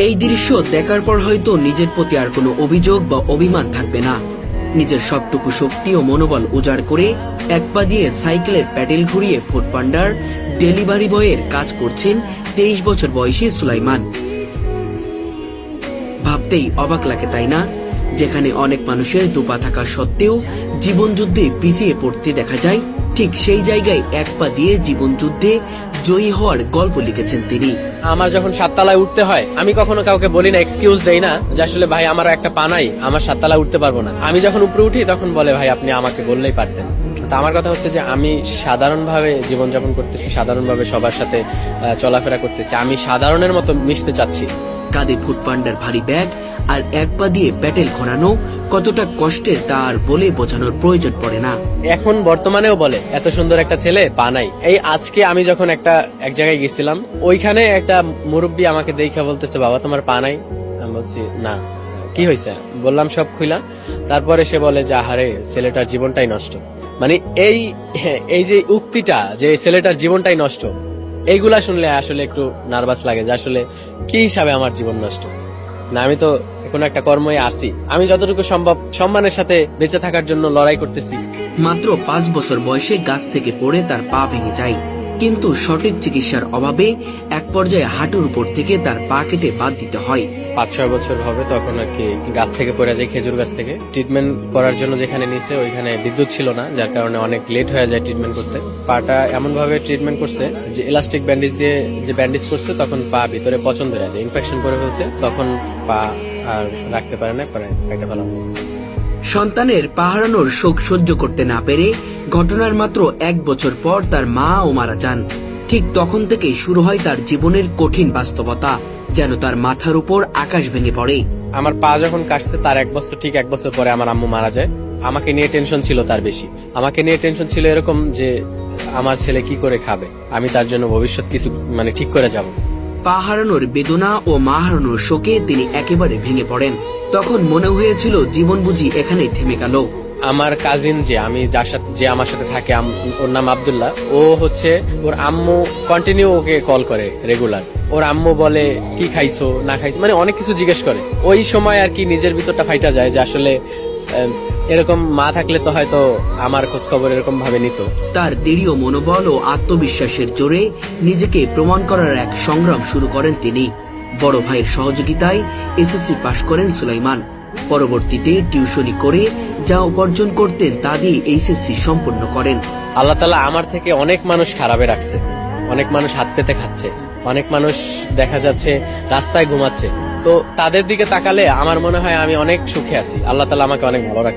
এই দৃশ্য দেখার পর হয়তো নিজের প্রতি আর কোনো অভিযোগ বা অভিমান থাকবে না। নিজের সবটুকু শক্তি ও মনোবল উজাড় করে এক পা দিয়ে সাইকেলের প্যাডেল ঘুরিয়ে ফুড পান্ডার ডেলিভারি বয়ের কাজ করছেন 23 বছর বয়সী সুলাইমান। ভাবতেই অবাক লাগে, তাই না? যেখানে অনেক মানুষের দুপা থাকা সত্ত্বেও জীবন যুদ্ধে পিছিয়ে পড়তে দেখা যায়, ঠিক সেই জায়গায় এক পা দিয়ে জীবন যুদ্ধে জয়ী হওয়ার গল্প লিখেছেন তিনি। আমার যখন 7 তলায় উঠতে হয়, আমি কখনো কাউকে বলি না, এক্সকিউজ দেই না যে আসলে ভাই আমার একটা পা নাই, আমার 7 তলায় উঠতে পারবো না। আমি যখন উপরে উঠি তখন বলে ভাই আপনি আমাকে বললেই পারতেন। তো আমার কথা হচ্ছে যে আমি সাধারণভাবে জীবনযাপন করতেছি, সাধারণভাবে সবার সাথে চলাফেরা করতেছি, আমি সাধারণের মতো মিশতে চাচ্ছি। কাঁধে ফুড পান্ডার ভারী ব্যাগ আর এক পা দিয়ে প্যাটেল ঘোরানো কতটা কষ্টের তা আর বলে বোঝানোর প্রয়োজন পড়ে না। এখন বর্তমানেও বলে এত সুন্দর একটা ছেলে পা নাই। এই আজকে আমি যখন এক জায়গায় গেছিলাম, ওইখানে একটা মুরব্বী আমাকে দেখে বলতেছে বাবা তোমার পা নাই। আমি বলছি না, কি হয়েছে? বললাম সব খুইলা। তারপরে সে বলে যে আহারে ছেলেটার জীবনটাই নষ্ট। মানে এই যে উক্তিটা যে ছেলেটার জীবনটাই নষ্ট, এইগুলা শুনলে আসলে একটু নার্ভাস লাগে যে আসলে কি হিসাবে আমার জীবন নষ্ট না। আমি তো কোনো একটা কর্মই আছি, আমি যতটুকু সম্ভব সম্মানের সাথে বেঁচে থাকার জন্য লড়াই করতেছি। মাত্র 5 বছর বয়সে গাছ থেকে পড়ে তার পা ভেঙে যায়, কিন্তু সঠিক চিকিৎসার অভাবে এক পর্যায়ে হাঁটুর উপর থেকে তার পা কেটে বাদ দিতে হয়। 5-6 বছর হবে তখন আর কি গাছ থেকে পড়ে যায়, খেজুর গাছ থেকে। ট্রিটমেন্ট করার জন্য যেখানে নিছে ওইখানে বিদ্যুৎ ছিল না, যার কারণে অনেক লেট হয়ে যায় ট্রিটমেন্ট করতে। পাটা এমন ভাবে ট্রিটমেন্ট করছে যে ইলাস্টিক ব্যান্ডেজ দিয়ে যে ব্যান্ডেজ করছে, তখন পা ভিতরে পছন্দ হয়ে যায়, ইনফেকশন করে ফেলছে, তখন পা আর রাখতে পারে না, পরে কেটে ফেলা হয়েছে। সন্তানের পা হারানোর শোক সহ্য করতে না পেরে ঘটনার মাত্র 1 বছর পর তার মা ও মারা যান। ঠিক তখন থেকেই শুরু হয় তার জীবনের কঠিন বাস্তবতা, যেন তার মাথার উপর আকাশ ভেঙে পড়ে। আমার পা যখন কাটছে তার 1 বছর পরে আমার আম্মু মারা যায়। আমাকে নিয়ে টেনশন ছিল তার বেশি, আমাকে নিয়ে টেনশন ছিল এরকম যে আমার ছেলে কি করে খাবে, আমি তার জন্য ভবিষ্যৎ কিছু ঠিক করে যাব। পা হারানোর বেদনা ও মা হারানোর শোকে তিনি একেবারে ভেঙে পড়েন। তখন মনে হয়েছিল জীবন বুঝি এখানে থেমে গেল। আমার কাজিন যে আমার সাথে থাকে, ওর নাম আব্দুল্লাহ, ও হচ্ছে ওর আম্মু কন্টিনিউ ওকে কল করে রেগুলার। ওর আম্মু বলে কি খাইছো না খাইছো, মানে অনেক কিছু জিজ্ঞেস করে। ওই সময় আর কি নিজের ভিতরটা ফাইটা যায় যে আসলে এরকম মা থাকলে তো হয়তো আমার খোঁজ খবর এরকম ভাবে নিত। তার দৃঢ় মনোবল ও আত্মবিশ্বাসের জোরে নিজেকে প্রমাণ করার এক সংগ্রাম শুরু করেন তিনি। বড় ভাইয়ের সহযোগিতায় এসএসসি পাশ করেন সুলাইমান। পরবর্তীতে টিউশনি করে যা উপার্জন করতেন তা দিয়ে এইচএসসি সম্পন্ন করেন। আল্লাহ তাআলা আমার থেকে অনেক মানুষ খারাপে রাখছে, অনেক মানুষ হাত পেতে খাচ্ছে, অনেক মানুষ দেখা যাচ্ছে রাস্তায় ঘুমাচ্ছে। তো তাদের দিকে তাকালে আমার মনে হয় আমি অনেক সুখে আছি, আল্লাহ তাআলা আমাকে অনেক ভালো রাখছে।